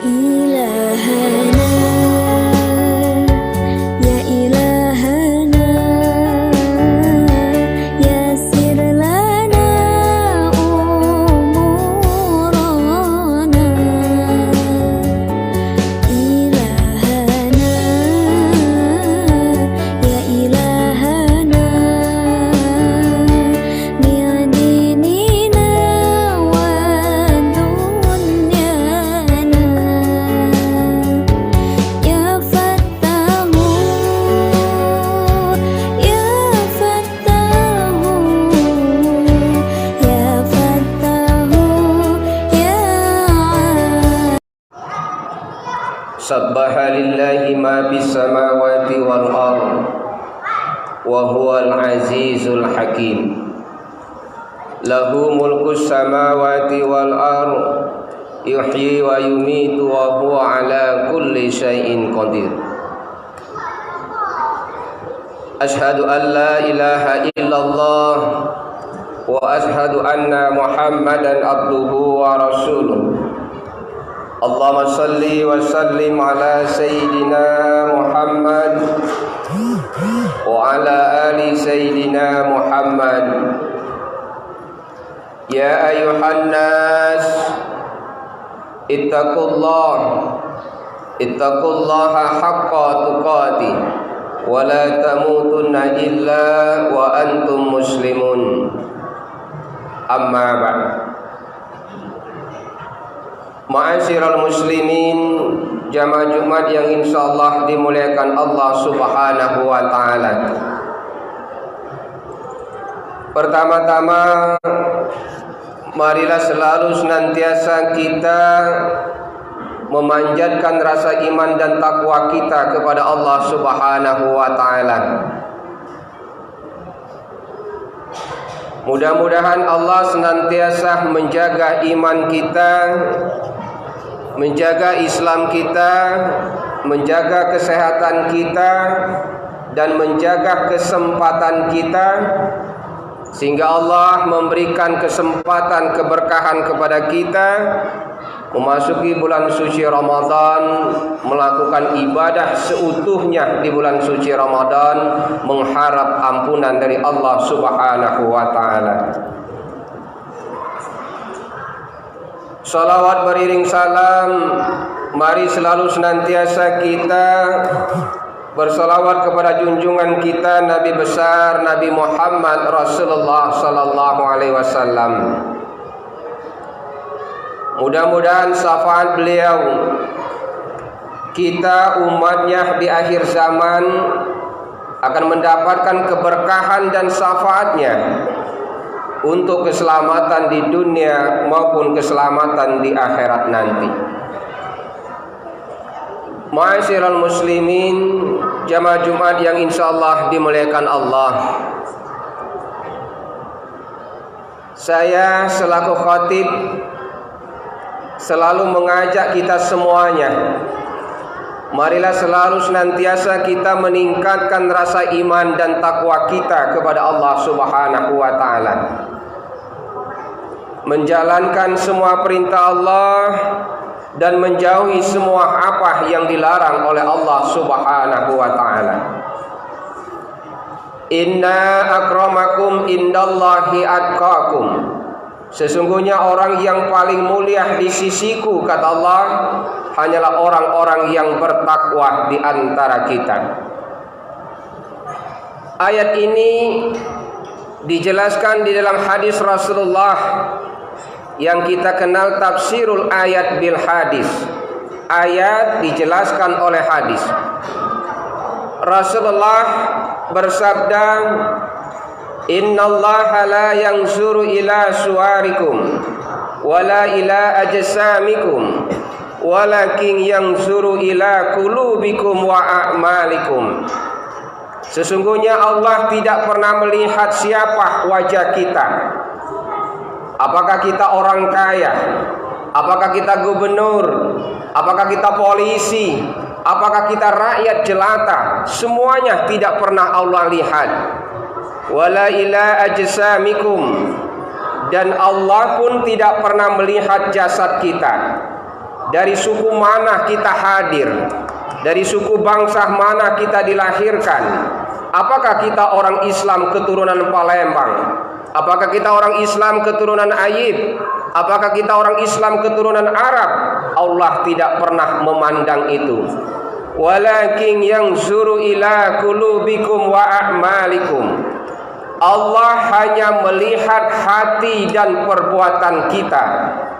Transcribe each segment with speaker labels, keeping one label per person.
Speaker 1: إلهنا يا إلهنا يسر لنا أمورنا إلهنا يا إلهنا من ديننا ودنيانا يا فتاه يا فتاه يا فتاه يا
Speaker 2: سبح لله ما في السماوات والأرض وهو العزيز الحكيم له ملك السماوات والأرض يحيي ويميت وهو على كل شيء قدير أشهد أن لا إله إلا الله وأشهد أن محمدا عبده ورسوله اللهم صل وسلم على سيدنا محمد وعلى آل سيدنا محمد يا أيها الناس اتقوا الله حق تقاته ولا تموتن إلا وأنتم مسلمون أما بعد Ma'asyiral muslimin, jamaah Jumat yang insyaallah dimuliakan Allah Subhanahu wa taala. Pertama-tama marilah selalu senantiasa kita memanjatkan rasa iman dan takwa kita kepada Allah Subhanahu wa taala. Mudah-mudahan Allah senantiasa menjaga iman kita, menjaga Islam kita, menjaga kesehatan kita, dan menjaga kesempatan kita, sehingga Allah memberikan kesempatan keberkahan kepada kita memasuki bulan suci Ramadan, melakukan ibadah seutuhnya di bulan suci Ramadan, mengharap ampunan dari Allah Subhanahu wa taala. Salawat beriring salam, mari selalu senantiasa kita bersalawat kepada junjungan kita Nabi besar Nabi Muhammad Rasulullah sallallahu alaihi wasallam. Mudah-mudahan syafaat beliau, kita umatnya di akhir zaman akan mendapatkan keberkahan dan syafaatnya untuk keselamatan di dunia maupun keselamatan di akhirat nanti. Ma'asyiral muslimin, jamaah Jumat yang insyaallah dimuliakan Allah. Saya selaku khatib selalu mengajak kita semuanya, marilah selalu senantiasa kita meningkatkan rasa iman dan takwa kita kepada Allah Subhanahu wa taala, menjalankan semua perintah Allah dan menjauhi semua apa yang dilarang oleh Allah Subhanahu wa taala. Inna akramakum indallahi atqakum. Sesungguhnya orang yang paling mulia di sisiku, kata Allah, hanyalah orang-orang yang bertakwa di antara kita. Ayat ini dijelaskan di dalam hadis Rasulullah yang kita kenal tafsirul ayat bil hadis. Ayat dijelaskan oleh hadis. Rasulullah bersabda, Innallaha la yanzuru ila suwarikum wala ila ajsamikum walakin yanzuru ila qulubikum wa a'malikum. Sesungguhnya Allah tidak pernah melihat siapa wajah kita. Apakah kita orang kaya? Apakah kita gubernur? Apakah kita polisi? Apakah kita rakyat jelata? Semuanya tidak pernah Allah lihat. Wala ila ajsamikum, dan Allah pun tidak pernah melihat jasad kita. dari suku mana kita hadir, dari suku bangsa mana kita dilahirkan. Apakah kita orang Islam keturunan Palembang? Apakah kita orang Islam keturunan Ayib? Apakah kita orang Islam keturunan Arab? Allah tidak pernah memandang itu. Walakin yanzuru ila qulubikum wa a'malikum. Allah hanya melihat hati dan perbuatan kita.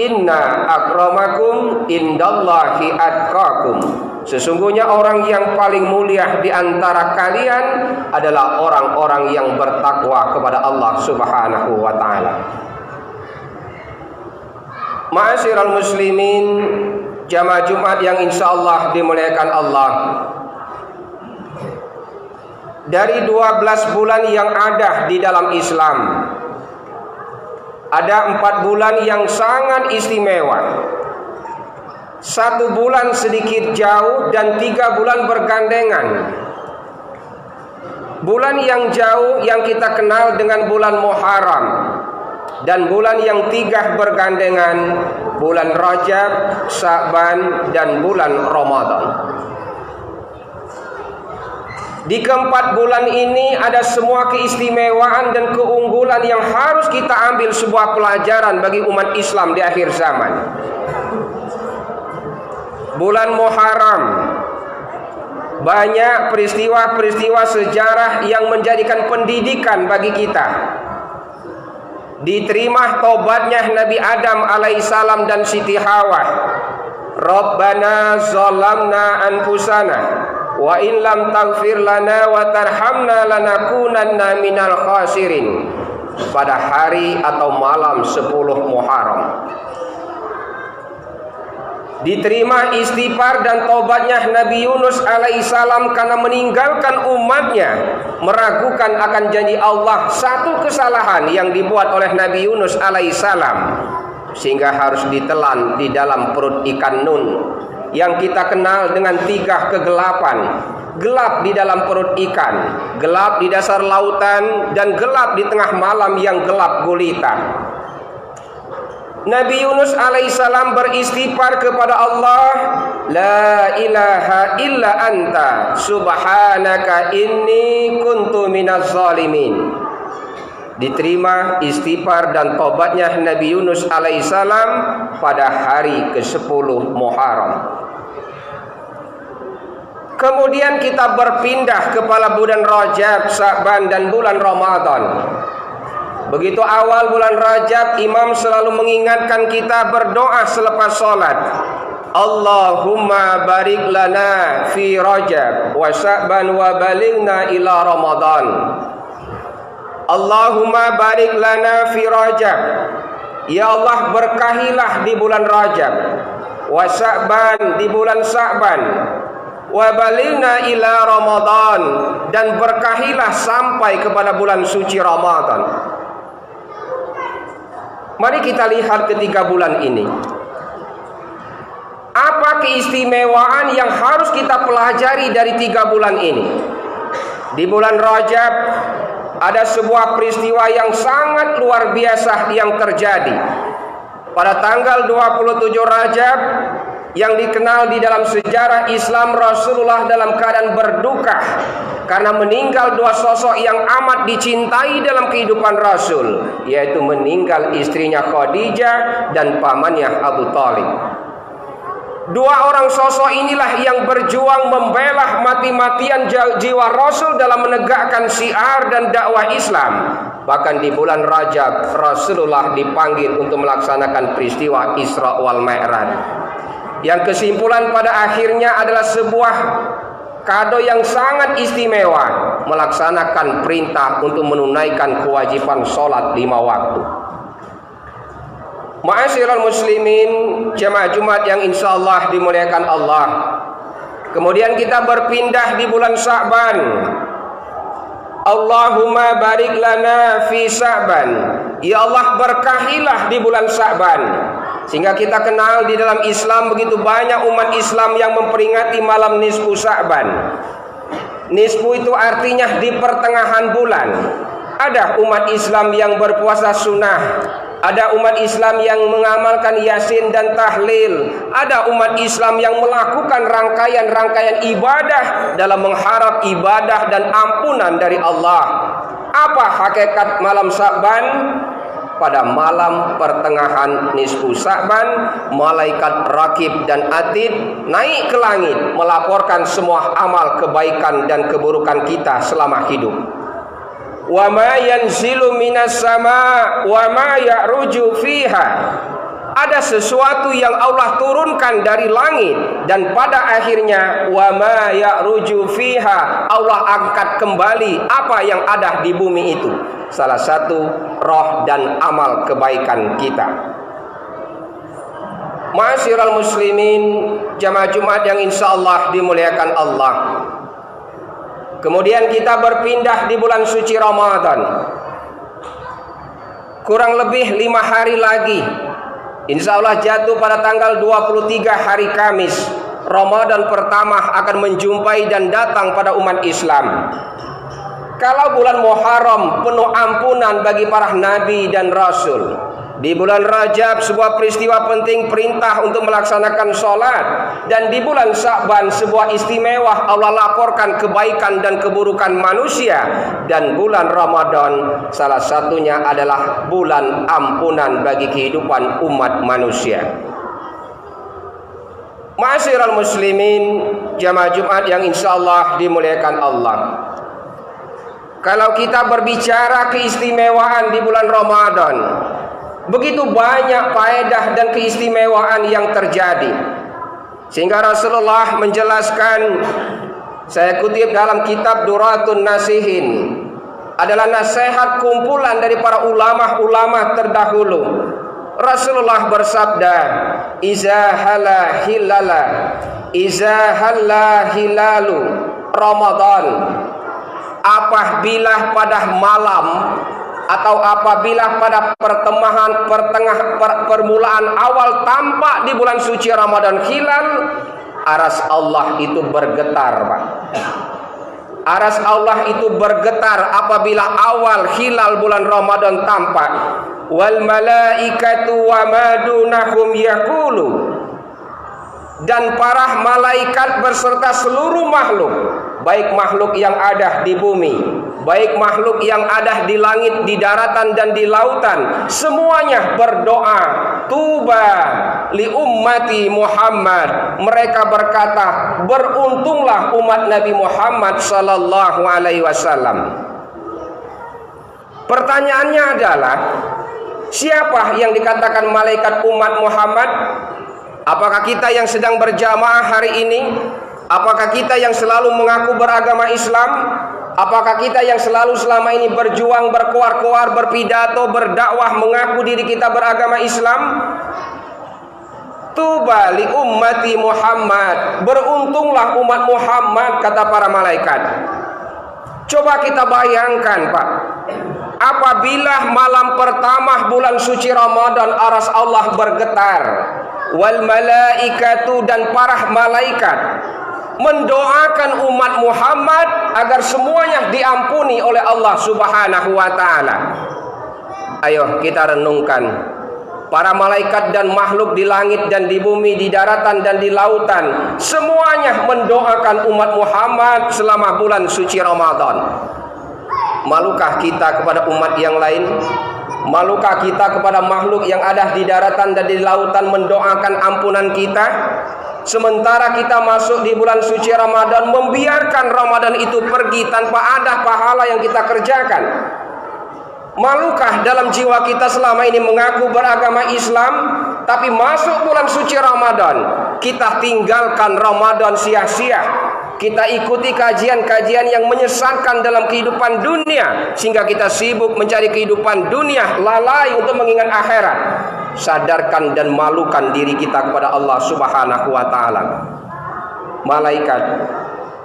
Speaker 2: Inna akramakum indallahi atqakum. Sesungguhnya orang yang paling mulia di antara kalian adalah orang-orang yang bertakwa kepada Allah Subhanahu wa taala. Ma'asyiral muslimin, jamaah Jumat yang insyaallah dimuliakan Allah. Dari 12 bulan yang ada di dalam Islam, ada 4 bulan yang sangat istimewa. 1 bulan sedikit jauh dan 3 bulan bergandengan. Bulan yang jauh yang kita kenal dengan bulan Muharram, dan bulan yang 3 bergandengan, bulan Rajab, Sya'ban, dan bulan Ramadan. Di keempat bulan ini ada semua keistimewaan dan keunggulan yang harus kita ambil sebuah pelajaran bagi umat Islam di akhir zaman. Bulan Muharram, banyak peristiwa-peristiwa sejarah yang menjadikan pendidikan bagi kita. Diterima tobatnya Nabi Adam alaihissalam dan Siti Hawa. Rabbana zalamna anfusana wa in lam taghfir lana wa tarhamna lanakunanna minal khasirin. Pada hari atau malam 10 Muharram diterima istighfar dan tobatnya Nabi Yunus alaihissalam karena meninggalkan umatnya, meragukan akan janji Allah. Satu kesalahan yang dibuat oleh Nabi Yunus alaihissalam sehingga harus ditelan di dalam perut ikan Nun yang kita kenal dengan 3 kegelapan. Gelap di dalam perut ikan, gelap di dasar lautan, dan gelap di tengah malam yang gelap gulita. Nabi Yunus alaihissalam beristighfar kepada Allah, La ilaha illa anta subhanaka inni kuntu minaz zalimin. Diterima istighfar dan tobatnya Nabi Yunus alaihissalam pada hari ke-10 Muharram. Kemudian kita berpindah kepada bulan Rajab, Sya'ban, dan bulan Ramadan. Begitu awal bulan Rajab, imam selalu mengingatkan kita berdoa selepas sholat. Allahumma barik lana fi Rajab wa Sya'ban wa balighna ila Ramadan. Allahumma barik lana fi Rajab. Ya Allah, berkahilah di bulan Rajab, wa Sya'ban, di bulan Sya'ban, wa balighna ila Ramadan, dan berkahilah sampai kepada bulan suci Ramadan. Mari kita lihat ketiga bulan ini. Apa keistimewaan yang harus kita pelajari dari 3 bulan ini? Di bulan Rajab ada sebuah peristiwa yang sangat luar biasa yang terjadi. Pada tanggal 27 Rajab, yang dikenal di dalam sejarah Islam, Rasulullah dalam keadaan berduka karena meninggal 2 sosok yang amat dicintai dalam kehidupan Rasul, yaitu meninggal istrinya Khadijah dan pamannya Abu Thalib. 2 orang sosok inilah yang berjuang membela mati-matian jiwa Rasul dalam menegakkan syiar dan dakwah Islam. Bahkan di bulan Rajab Rasulullah dipanggil untuk melaksanakan peristiwa Isra wal Mi'raj, yang kesimpulan pada akhirnya adalah sebuah kado yang sangat istimewa, melaksanakan perintah untuk menunaikan kewajiban sholat 5 waktu. Ma'asyiral muslimin, jamaah Jumat yang insyaallah dimuliakan Allah. Kemudian kita berpindah di bulan Sya'ban. Allahumma barik lana fi Sya'ban. Ya Allah, berkahilah di bulan Sya'ban. Sehingga kita kenal di dalam Islam begitu banyak umat Islam yang memperingati malam nisfu Sya'ban. Nisfu itu artinya di pertengahan bulan. Ada umat Islam yang berpuasa sunnah, Ada umat Islam yang mengamalkan Yasin dan tahlil. Ada umat Islam yang melakukan rangkaian-rangkaian ibadah dalam mengharap ibadah dan ampunan dari Allah. Apa hakikat malam Sa'ban? Pada malam pertengahan nisfu Sa'ban, malaikat Raqib dan Atid naik ke langit melaporkan semua amal kebaikan dan keburukan kita selama hidup. Wa ma yanzilu minas sama wa ma ya'ruju fiha. Ada sesuatu yang Allah turunkan dari langit dan pada akhirnya wa ma ya'ruju fiha, Allah angkat kembali apa yang ada di bumi itu. Salah satu roh dan amal kebaikan kita. Ma'asyiral muslimin, jamaah Jumat yang insyaallah dimuliakan Allah. Kemudian kita berpindah di bulan suci Ramadan. Kurang lebih 5 hari lagi, insya Allah jatuh pada tanggal 23 hari Kamis, Ramadan pertama akan menjumpai dan datang pada umat Islam. Kalau bulan Muharram penuh ampunan bagi para nabi dan rasul, di bulan Rajab sebuah peristiwa penting perintah untuk melaksanakan sholat, dan di bulan Sa'ban sebuah istimewa Allah laporkan kebaikan dan keburukan manusia, dan bulan Ramadan salah satunya adalah bulan ampunan bagi kehidupan umat manusia. Ma'asyiral muslimin, jamaah Jumat yang insyaallah dimuliakan Allah. Kalau kita berbicara keistimewaan di bulan Ramadan, begitu banyak faedah dan keistimewaan yang terjadi, sehingga Rasulullah menjelaskan, saya kutip dalam kitab Duratun Nasihin, adalah nasihat kumpulan dari para ulama-ulama terdahulu. Rasulullah bersabda, iza halla hilalu Ramadan, apabila pada malam atau apabila pada permulaan awal tampak di bulan suci Ramadan hilal, aras Allah itu bergetar, Pak. Aras Allah itu bergetar apabila awal hilal bulan Ramadan tampak. Wal malaikatu wa madunahum yaqulu, dan para malaikat berserta seluruh makhluk, baik makhluk yang ada di bumi, baik makhluk yang ada di langit, di daratan dan di lautan, semuanya berdoa, tuba li ummati Muhammad. Mereka berkata, beruntunglah umat Nabi Muhammad sallallahu alaihi wasallam. Pertanyaannya adalah, siapa yang dikatakan malaikat umat Muhammad? Apakah kita yang sedang berjamaah hari ini? Apakah kita yang selalu mengaku beragama Islam? Apakah kita yang selalu selama ini berjuang, berkoar-koar, berpidato, berdakwah, mengaku diri kita beragama Islam? Tuba li ummati Muhammad, beruntunglah umat Muhammad, kata para malaikat. Coba kita bayangkan, Pak, apabila malam pertama bulan suci Ramadan aras Allah bergetar, wal malaikatu, dan para malaikat mendoakan umat Muhammad agar semuanya diampuni oleh Allah Subhanahu wa taala. Ayo kita renungkan, para malaikat dan makhluk di langit dan di bumi, di daratan dan di lautan, semuanya mendoakan umat Muhammad selama bulan suci Ramadan. Malukah kita kepada umat yang lain? Malukah kita kepada makhluk yang ada di daratan dan di lautan mendoakan ampunan kita? Sementara kita masuk di bulan suci Ramadan, membiarkan Ramadan itu pergi tanpa ada pahala yang kita kerjakan. Malukah dalam jiwa kita selama ini mengaku beragama Islam, tapi masuk bulan suci Ramadan, kita tinggalkan Ramadan sia-sia. Kita ikuti kajian-kajian yang menyesatkan dalam kehidupan dunia, sehingga kita sibuk mencari kehidupan dunia, lalai untuk mengingat akhirat. Sadarkan dan malukan diri kita kepada Allah Subhanahu wa taala. Malaikat,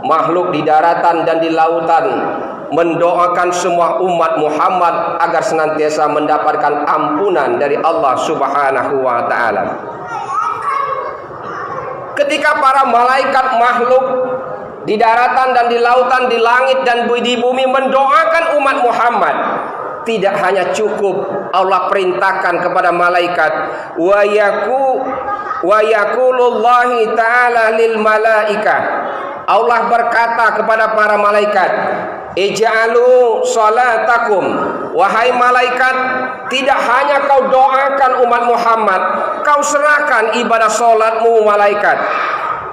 Speaker 2: makhluk di daratan dan di lautan mendoakan semua umat Muhammad agar senantiasa mendapatkan ampunan dari Allah Subhanahu wa taala. Ketika para malaikat makhluk di daratan dan di lautan, di langit dan di bumi mendoakan umat Muhammad, tidak hanya cukup Allah perintahkan kepada malaikat, wa yaqulullahi ta'ala lil malaikah. Allah berkata kepada para malaikat, ij'alu salatakum, wahai malaikat, tidak hanya kau doakan umat Muhammad, kau serahkan ibadah salatmu malaikat.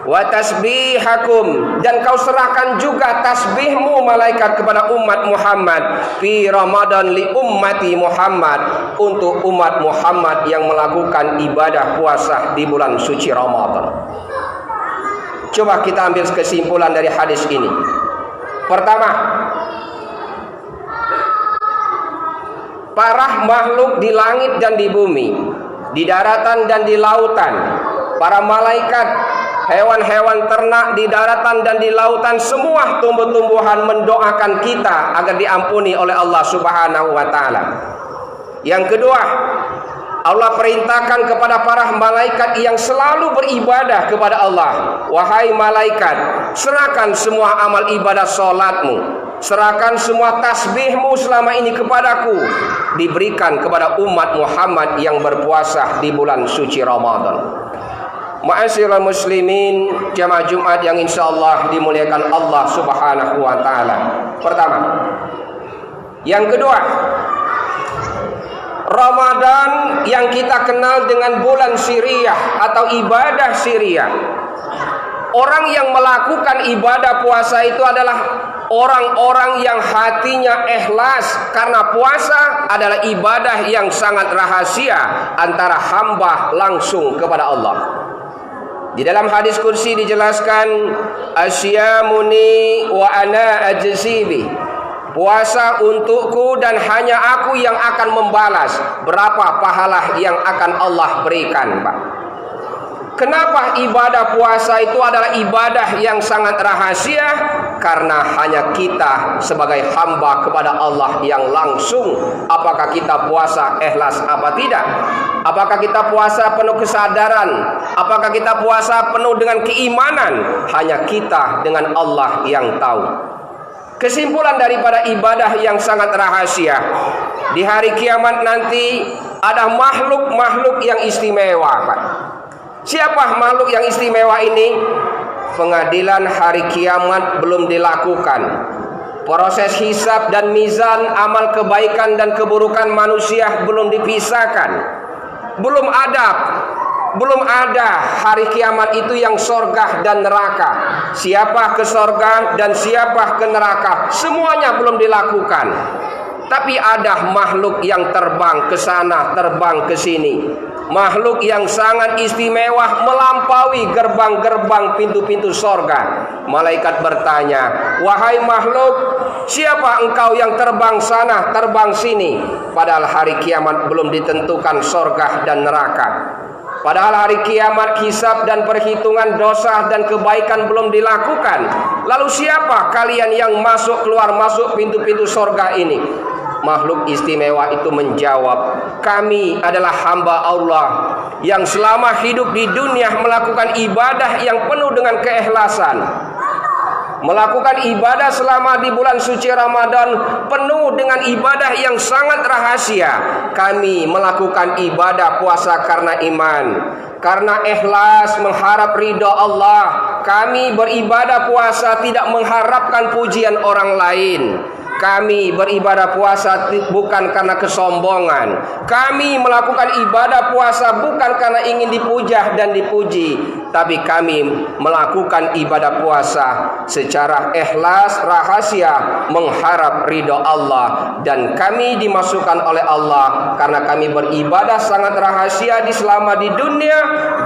Speaker 2: Wa tasbihakum, dan kau serahkan juga tasbihmu malaikat kepada umat Muhammad fi Ramadan li ummati Muhammad, untuk umat Muhammad yang melakukan ibadah puasa di bulan suci Ramadan. Coba kita ambil kesimpulan dari hadis ini. Pertama, para makhluk di langit dan di bumi, di daratan dan di lautan, para malaikat, hewan-hewan ternak di daratan dan di lautan, semua tumbuh-tumbuhan mendoakan kita agar diampuni oleh Allah Subhanahu wa taala. Yang kedua, Allah perintahkan kepada para malaikat yang selalu beribadah kepada Allah, wahai malaikat, serahkan semua amal ibadah salatmu, serahkan semua tasbihmu selama ini kepadaku, diberikan kepada umat Muhammad yang berpuasa di bulan suci Ramadan. Ma'asyiral muslimin, jamaah Jumat yang insyaallah dimuliakan Allah Subhanahu wa taala. Pertama. Yang kedua, Ramadan yang kita kenal dengan bulan Syiriah atau ibadah Syiriah. Orang yang melakukan ibadah puasa itu adalah orang-orang yang hatinya ikhlas, karena puasa adalah ibadah yang sangat rahasia antara hamba langsung kepada Allah. Di dalam hadis kursi dijelaskan, asyamuni wa ana ajzibi, puasa untukku dan hanya aku yang akan membalas berapa pahala yang akan Allah berikan, Pak. Kenapa ibadah puasa itu adalah ibadah yang sangat rahasia? Karena hanya kita sebagai hamba kepada Allah yang langsung, apakah kita puasa ikhlas apa tidak, apakah kita puasa penuh kesadaran, apakah kita puasa penuh dengan keimanan, hanya kita dengan Allah yang tahu. Kesimpulan daripada ibadah yang sangat rahasia, di hari kiamat nanti ada makhluk-makhluk yang istimewa, Pak. Siapa makhluk yang istimewa ini? Pengadilan hari kiamat belum dilakukan. Proses hisab dan mizan amal kebaikan dan keburukan manusia belum dipisahkan. Belum ada hari kiamat itu yang sorga dan neraka. Siapa ke sorga dan siapa ke neraka, semuanya belum dilakukan. Tapi ada makhluk yang terbang ke sana, terbang ke sini. Makhluk yang sangat istimewa, melampaui gerbang-gerbang pintu-pintu sorga. Malaikat bertanya, wahai makhluk, siapa engkau yang terbang sana, terbang sini? Padahal hari kiamat belum ditentukan sorga dan neraka. Padahal hari kiamat hisab dan perhitungan dosa dan kebaikan belum dilakukan. Lalu siapa kalian yang masuk keluar masuk pintu-pintu sorga ini? Makhluk istimewa itu menjawab, kami adalah hamba Allah yang selama hidup di dunia melakukan ibadah yang penuh dengan keikhlasan. Melakukan ibadah selama di bulan suci Ramadan penuh dengan ibadah yang sangat rahasia. Kami melakukan ibadah puasa karena iman, karena ikhlas mengharap ridha Allah. Kami beribadah puasa tidak mengharapkan pujian orang lain. Kami beribadah puasa bukan karena kesombongan. Kami melakukan ibadah puasa bukan karena ingin dipuja dan dipuji, tapi kami melakukan ibadah puasa secara ikhlas, rahasia, mengharap ridha Allah. Dan kami dimasukkan oleh Allah karena kami beribadah sangat rahasia selama di dunia,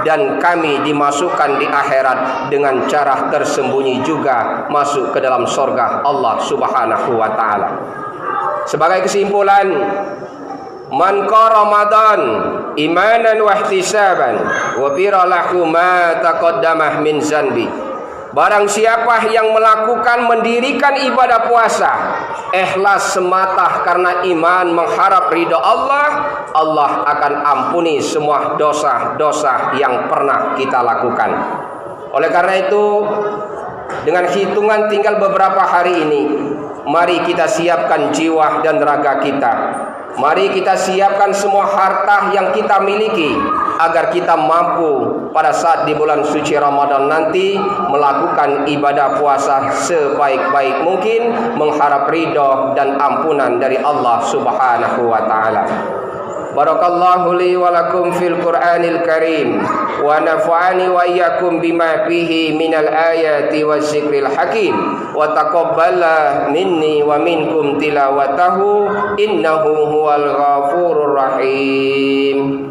Speaker 2: dan kami dimasukkan di akhirat dengan cara tersembunyi juga masuk ke dalam surga Allah Subhanahu wa taala. Sebagai kesimpulan, man qara Ramadan imanan wa ihtisaban wa fira lahu ma taqaddamah min zanbi. Barang siapa yang melakukan mendirikan ibadah puasa ikhlas semata karena iman mengharap ridha Allah, Allah akan ampuni semua dosa-dosa yang pernah kita lakukan. Oleh karena itu, dengan hitungan tinggal beberapa hari ini, mari kita siapkan jiwa dan raga kita. Mari kita siapkan semua harta yang kita miliki agar kita mampu pada saat di bulan suci Ramadan nanti melakukan ibadah puasa sebaik-baik mungkin, mengharap ridha dan ampunan dari Allah Subhanahu wa taala. Barakallahu li wa lakum fil Qur'anil Karim wa nafa'ani wa iyyakum bima fihi minal ayati wadzikril hakim wa taqabbala minni wa minkum tilawatahu innahu huwal ghafurur rahim.